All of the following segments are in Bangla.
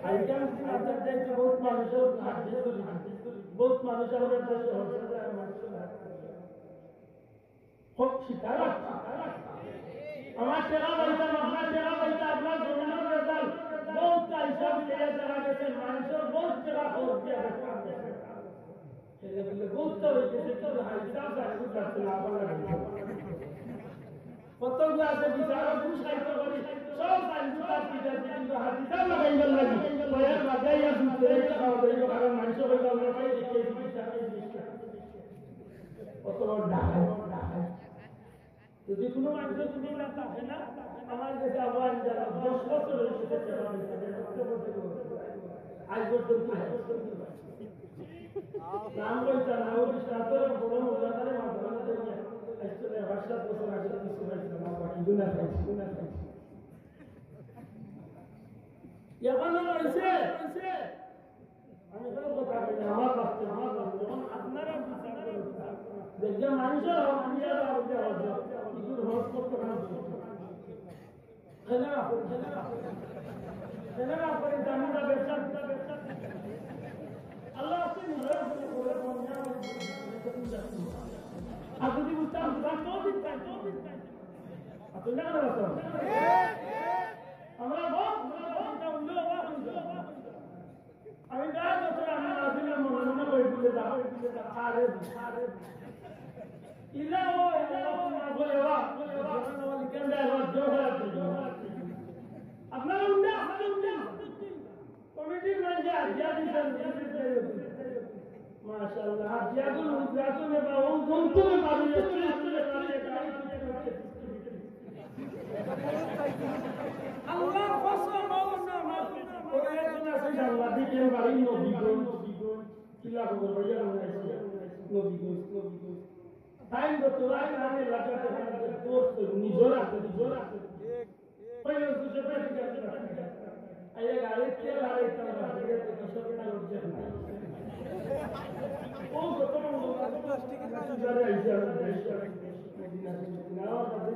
আইকান আপনার দেখতে বহুত মানুষের বহুত মানুষ আমাদের দেশে হচ্ছে খুব শিকার আমার টেকা পয়সা আপনার টেকা পয়সা আপনার জমিনের রেজাল্ট বহুত হিসাব দিয়ে দেখা গেছে মানুষের বহুত টেকা খরচ দিয়ে বহুত হয়েছে কিন্তু হিসাব রাখতে কতগুলো আছে বিচারক সাহিত্য করি সব আইনজুতার পিঠা কিন্তু হাতিসার লাগাইবার লাগি বয়ার বাজাইয়া দুধ খাওয়া যাইব কারণ মানুষ হইতে আমরা পাই দেখে কত বড় ডাকাই যদি কোনো মানুষ তুমি না থাকে না আমার কাছে আবার 10 বছর হয়েছে আজ পর্যন্ত নাম বলতে না ওই সাতরে বড় মোল্লাদারে মাধ্যমে দিয়ে আসলে ভাষা বছর আগে কিছু হয়েছিল না বাকি গুনাহ খাইছি এখন হয়েছে আমি কোনো কথা বলি আমার কাছে যখন আপনারা দেখে মানুষের মানুষের কিছু রোজ করতে না খেলা করে জামাটা ব্যবসা আল্লাহ আপনি নিজের করে আর যদি বুঝতাম তো দিতাম আপনি না আমরা আমি যা বছর আমার আসলে মনে করে দিলে আরে ইলা ও বলে আপনারা উঠে কমিটির মানে আজিয়া দিচ্ছেন মাশাআল্লাহ আজিয়াগুলো উদ্ঘাটনে বা ও গন্তব্যে পাবে আল্লাহ কসম না ওরে একজন আছে আল্লাহ দিকে বাড়ি নবীগণ কিলা খবর ভাইয়া নবীগণ টাইম তো তোলাই নামে লাগাতে হবে দোস্ত নিজরা ঠিক পয়লা দুশো টাকা ঠিক আছে আইয়া গাড়ি কে গাড়ি চালাবা ঠিক আছে 200 টাকা লজ্জা নাই ও কত প্লাস্টিক গাড়ি আইছে মদিনা না বাদে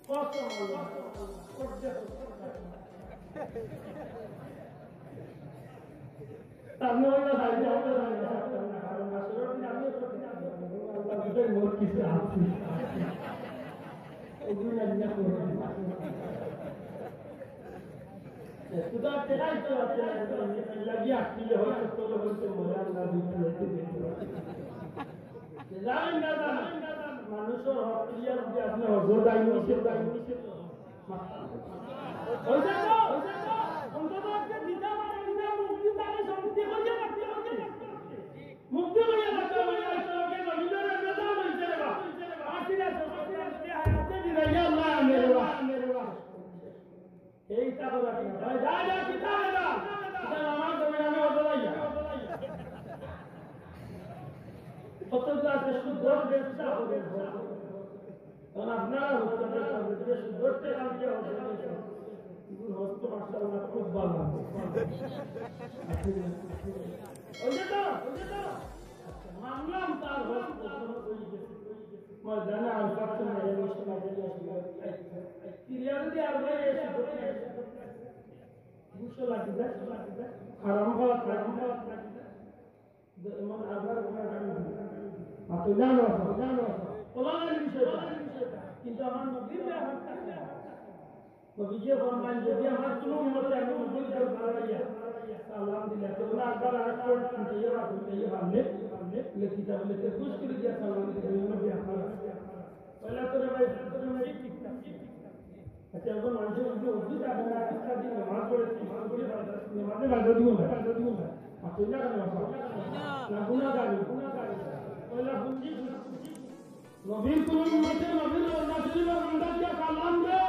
কত আল্লাহ করতে আপনি ওইটা দাঁড়িয়ে যাওয়ার কারণ আসলে আমি আল্লাহ বুঝে মোর কিছু আছে এগুলো না করে খুদা তেরাই তো আছে লাগিয়ে আসলে হয়তো তোর বলতে মোরা না দিতে জানেন না মানুষের হক ক্লিয়ার যে আপনি হজর দায়ী নিষেধ হয়েছে তো অন্তত একটা দিদা মানে মুক্তি তাকে সমিতি করিয়া রাখতে হবে মুক্তি করিয়া রাখতে হবে আইসলকে নবীদের মেধা হয়েছে রে বা আসিরা সমাজে হায়াতে দিরাইয়া আল্লাহ মেরে বা এইটা বলা কি ভাই যা কিতাবে না এটা আমার জমিনে আমি অদলাইয়া কত আছে শুদ্ধ ব্যবসা হবে কারণ আপনারা হচ্ছে যে শুদ্ধতে কাজে হবে হস্ত মাশাআল্লাহ খুব ভালো ওই যে তো মানলাম তার হস্ত হয়ে গেছে ময়দানে আলফাত মেরে মুশকিল আছে ক্লিয়ার দিয়ে আর ভাই এসে বুঝতে লাগি যায় হারাম খাওয়া এমন আবার মাত্র জানো ওলানের বিষয়টা কিন্তু আমার নবীর নবীজি ফরমান যদি আমার কোনো উম্মতে আমি নবীর বাড়াইয়া আলহামদুলিল্লাহ তো ওলা আবার আর কোন ইয়ে ভাবলে লিখিতা বলে তে খুশ করে দিয়া সালাম দিতে নবী আমার পয়লা তো ভাই ঠিকঠাক আচ্ছা এখন মানুষের যে অদ্ভুত আপনারা একটা দিন নামাজ পড়েছি নামাজে বাধা দিব না আপনি না না গুনাহগার পয়লা বুঝি নবীর কোন উম্মতে নবীর রাসূলের বান্দাকে সালাম দে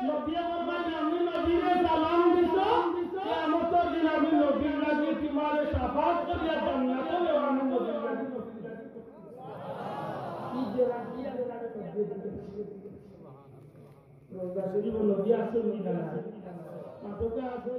নবী আমার আমি নবীরে সালাম দিছো কিয়ামতের দিন আমি নবীর লাগি তোমারে শাফাত করিয়া জান্নাতে নেওয়ানো নবীর লাগি কি যে রাখিয়া লাগে রোজা শরীফ নবী আছে নি না মাতকে আছে